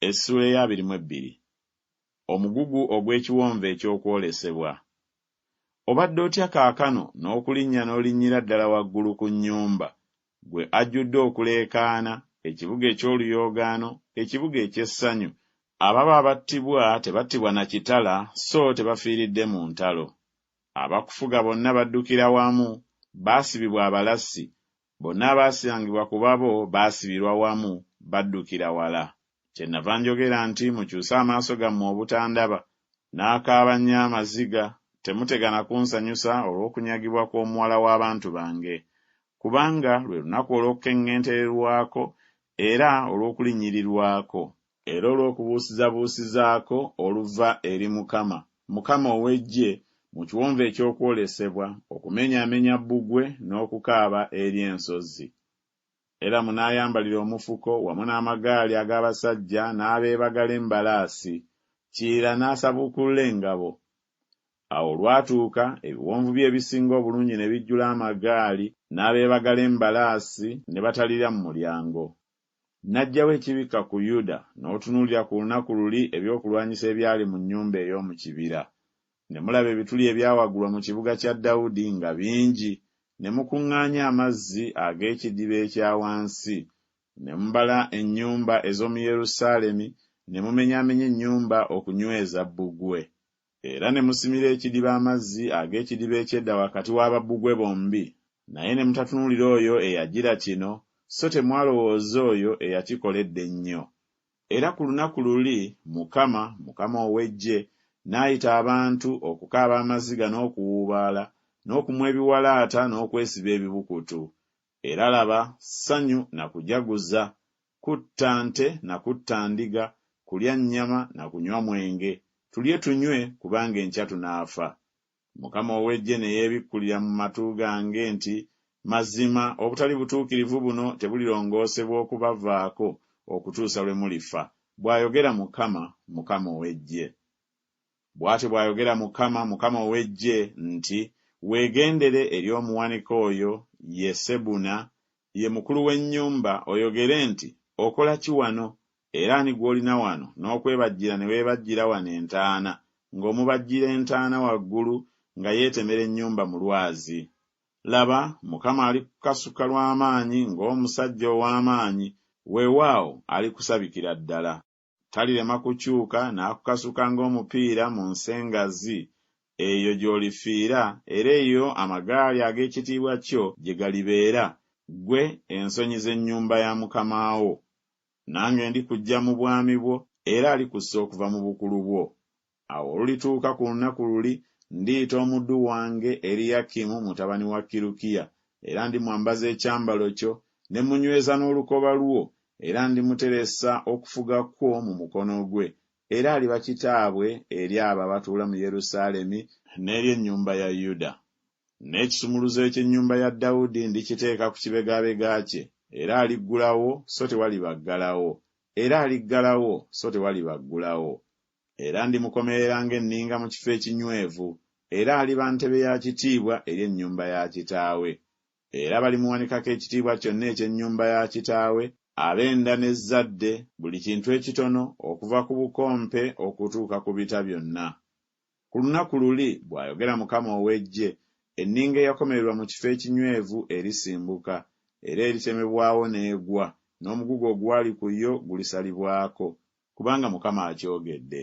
Essuula 22. Omugugu ogw'ekiwonvu eky'okwolesebwa. Obadde otya kaakano n'okulinnya n'olinnyira ddala waggulu ku nnyumba, gwe ajjudde okuleekaana, ekibuga eky'oluyoogaano, ekibuga eky'essanyu. Ababa abattibwa tebattibwa na kitala, so tebafiiridde mu ntalo. Abakufuga bonna baddukira wamu, baasibibwa abalassi. Bonna abaasangibwa ku babo baasibirwa wamu, baddukira wala. Kyennava njogera nti mukyuse amaaso gammwe obutandaba, n'akaaba nnyo amaziga, temutegana kunsanyusa olw'okunyagibwa kw'omuwala w'abantu bange. Kubanga lwe lunaku olw'okukeŋŋentererwako era olw'okulinnyirirwako, era olw'okubuusizabuusizaako oluva eri Mukama, Mukama ow'Eggye, mu kiwonvu eky'okwolesebwa, okumenyaamenya bbugwe n'okukaaba eri ensozi. Era munaayambalira omufuko wamu n'amagaali ag'abasajja n'abeebagala embalaasi, Kiyira n'asabukulula engabo. Awo olwatuuka ebiwonvu bye ebisinga obulungi ne bijjula amagaali n'abeebagala embalaasi ne batalira mu mulyango. N'aggyawo ekibikka ku Yuda n'otunuulira ku lunaku luli ebyokulwanyisa ebyali mu nnyumba ey'omu kibira. Ne mulaba ebituli ebyawagulwa mu kibuga kya Dawudi nga bingi, ne mukuŋŋaanya amazzi ag'ekidiba ekya wansi, ne mubala ennyumba ez'omu Yerusaalemi, ne mumenyaamenya ennyumba okunyweza bbugwe. Era ne musimira ekidiba amazzi ag'ekidiba eky'edda wakati w'ababbugwe bombi, naye ne mutatunuulira oyo eyagira kino, so temwalowooza oyo eyakikoledde ennyo. Era ku lunaku luli Mukama ow'Eggye n'ayita abantu okukaaba amaziga n'okuwuubaala, n'okumwa ebiwalaata n'okwesiba ebibukutu. Era laba, ssanyu na kujaguza, kutta nte na kutta ndiga, kulya nnyama na kunywa mwenge, tulye tunywe kubanga enkya tunaafa. Mukama ow'Eggye ne yeebikkulira mu matu gange nti, mazima obutali butuukirivu buno tebulirongoosebwa okubavaako okutuusa lwe mulifa, bw'ayogera Mukama ow'Eggye. Bw'atyo bw'ayogera Mukama ow'Eggye nti, weegendere eri omuwanika oyo, ye Sebuna, ye mukulu w'ennyumba, oyogere nti, okola ki wano, era ani gw'olina wano, n'okwebajjira ne weebajjira wano entaana, ng'omubajjira entaana waggulu, nga yeetemera ennyumba mu lwazi. Laba, Mukama ali ku kasuka lw'amaanyi ng'omusajja ow'amaanyi, weewaawo ali kusabikira ddala. Talirema kukyuka n'akukasuka ng'omupiira mu nsengazi, eyo gy'olifiira, era eyo amagaali ag'ekitiibwa kyo gye galibeera, ggwe ensonyi z'ennyumba ya Mukama wo. Nange ndikuggya mu bwami bwo, era alikussa okuva mu bukulu bwo. Awo olulituuka ku lunaku luli, ndiyita omuddu wange Eriyakimu mutabani wa Kirukiya, era ndimwambaza ekyambalo kyo, ne munyweza n'olukoba lwo, era ndimuteresa okufuga kwo mu mukono gwe, era aliba kitaabwe eri abo abatuula mu Yerusaalemi n'eri ennyumba ya Yuda. N'ekisumuluzo eky'ennyumba ya Dawudi ndikiteeka ku kibegabega kye, era aliggulawo so tewalibaggalawo, era aliggalawo so tewalibaggulawo. Era ndimukomerera ng'enninga mu kifo ekinywevu, era aliba ntebe ya kitiibwa eri ennyumba ya kitaawe. Era balimuwanikako ekitiibwa kyonna eky'ennyumba ya kitaawe, ab'enda n'ezzadde, buli kintu ekitono, okuva ku bukompe okutuuka ku bita byonna. Ku lunaku luli, bw'ayogera Mukama ow'Eggye, enninga eyakomererwa mu kifo ekinywevu erisimbuka, era eritemebwawo n'egwa, n'omugugu ogwali ku yo gulisalibwako, kubanga Mukama akyogedde.